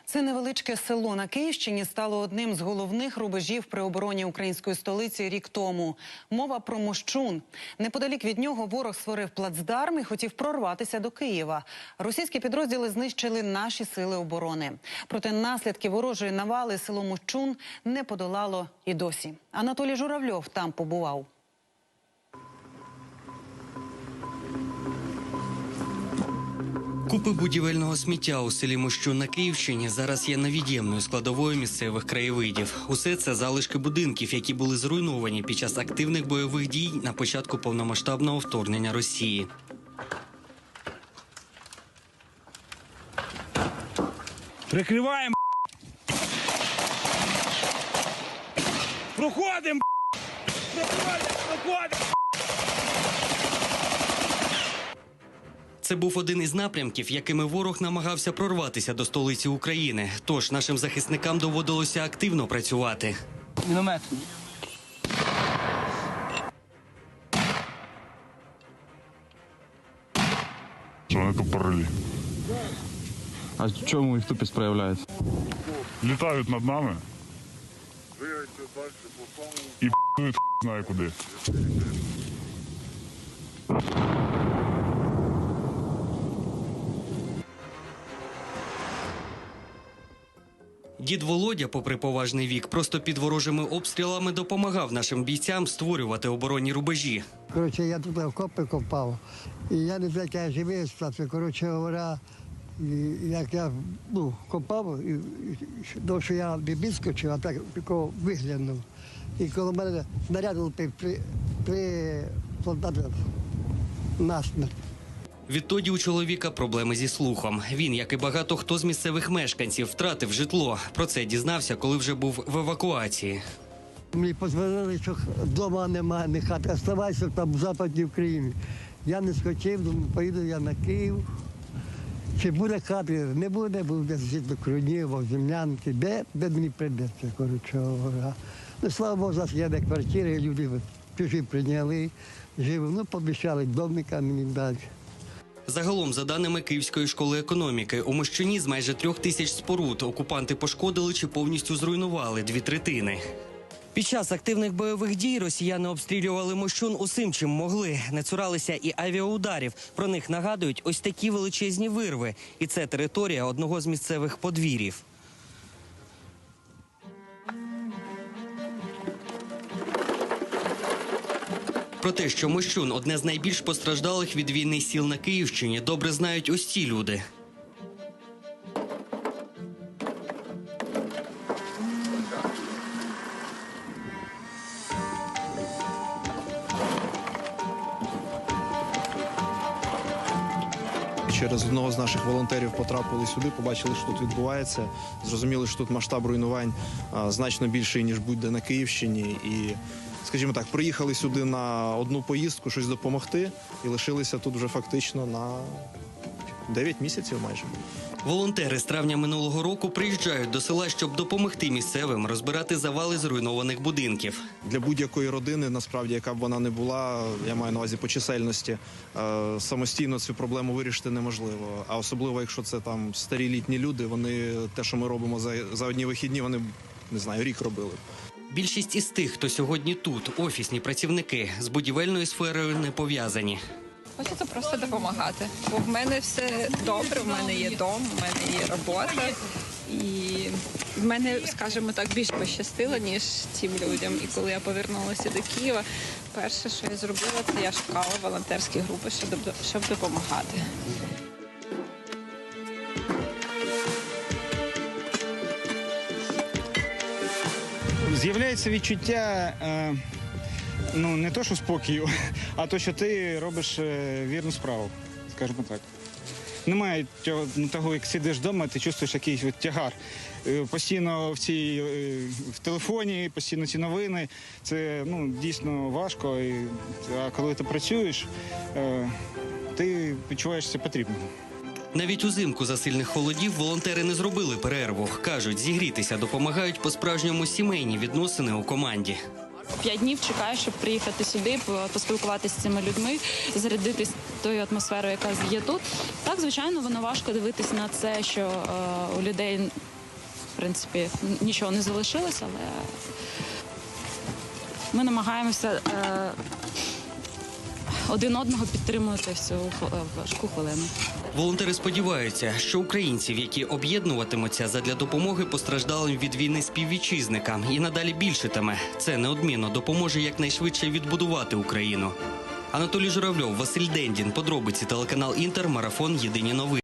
Це невеличке село на Київщині стало одним з головних рубежів при обороні української столиці рік тому. Мова про Мощун. Неподалік від нього ворог створив плацдарм і хотів прорватися до Києва. Російські підрозділи знищили наші сили оборони. Проте наслідки ворожої навали село Мощун не подолало і досі. Анатолій Журавльов там побував. Купи будівельного сміття у селі Мощун на Київщині зараз є невід'ємною складовою місцевих краєвидів. Усе це залишки будинків, які були зруйновані під час активних бойових дій на початку повномасштабного вторгнення Росії. Прикриваємо. Проходимо. Проходимо. Це був один із напрямків, якими ворог намагався прорватися до столиці України. Тож нашим захисникам доводилося активно працювати. Міномет. Що вони тупорилі. А чому їх тупість проявляється? Літають над нами і п***ють знає куди. Дід Володя, попри поважний вік, просто під ворожими обстрілами допомагав нашим бійцям створювати оборонні рубежі. Коротше, я тут окопи копав, і я не знаю, як я живий стався. Коротше говоря, як я копав, що я не відскочив, а так виглянув. І коли мене снаряд при солдатах насмерть. Відтоді у чоловіка проблеми зі слухом. Він, як і багато хто з місцевих мешканців, втратив житло. Про це дізнався, коли вже був в евакуації. Мені подзвонили, що вдома немає, ні хати, оставайся там в Западній Україні. Я не скочив, думаю, поїду я на Київ. Чи буде хати, не буде, буде жити до Крунів, Землянки, де мені прийдеться, коротше говоря. Ну, слава Богу, зараз є де квартири, люди чужі прийняли, живу, пообіцяли домика мені дати. Загалом, за даними Київської школи економіки, у Мощуні з майже 3000 споруд окупанти пошкодили чи повністю зруйнували 2/3. Під час активних бойових дій росіяни обстрілювали Мощун усім, чим могли. Не цуралися і авіаударів. Про них нагадують ось такі величезні вирви. І це територія одного з місцевих подвір'їв. Про те, що Мощун – одне з найбільш постраждалих від війни сіл на Київщині, добре знають ось ці люди. Через одного з наших волонтерів потрапили сюди, побачили, що тут відбувається, зрозуміли, що тут масштаб руйнувань значно більший, ніж будь-де на Київщині. І, скажімо так, приїхали сюди на одну поїздку, щось допомогти, і лишилися тут вже фактично на 9 місяців майже. Волонтери з травня минулого року приїжджають до села, щоб допомогти місцевим розбирати завали зруйнованих будинків. Для будь-якої родини, насправді, яка б вона не була, я маю на увазі по чисельності, самостійно цю проблему вирішити неможливо. А особливо, якщо це там старі літні люди, вони те, що ми робимо за одні вихідні, вони, не знаю, рік робили. Більшість із тих, хто сьогодні тут, офісні працівники, з будівельною сферою не пов'язані. Хочеться просто допомагати, бо в мене все добре, в мене є дом, в мене є робота. І в мене, скажімо так, більш пощастило, ніж цим людям. І коли я повернулася до Києва, перше, що я зробила, це я шукала волонтерські групи, щоб допомагати. З'являється відчуття, не то, що спокою, а то, що ти робиш вірну справу, скажімо так. Немає того, як сидиш вдома, ти чувствуєш якийсь тягар. Постійно в телефоні, постійно ці новини. Це дійсно важко. А коли ти працюєш, ти відчуваєшся потрібним. Навіть узимку за сильних холодів волонтери не зробили перерву. Кажуть, зігрітися допомагають по-справжньому сімейні відносини у команді. 5 днів чекаю, щоб приїхати сюди, поспілкуватися з цими людьми, зарядитись тою атмосферою, яка є тут. Так, звичайно, воно важко дивитися на це, що у людей, в принципі, нічого не залишилось, але ми намагаємося один одного підтримувати всю важку хвилину. Волонтери сподіваються, що українців, які об'єднуватимуться задля допомоги постраждалим від війни співвітчизникам, і надалі більшитиме. Це неодмінно допоможе якнайшвидше відбудувати Україну. Анатолій Журавльов, Василь Дендін. Подробиці телеканал Інтер. Марафон. Єдині новини.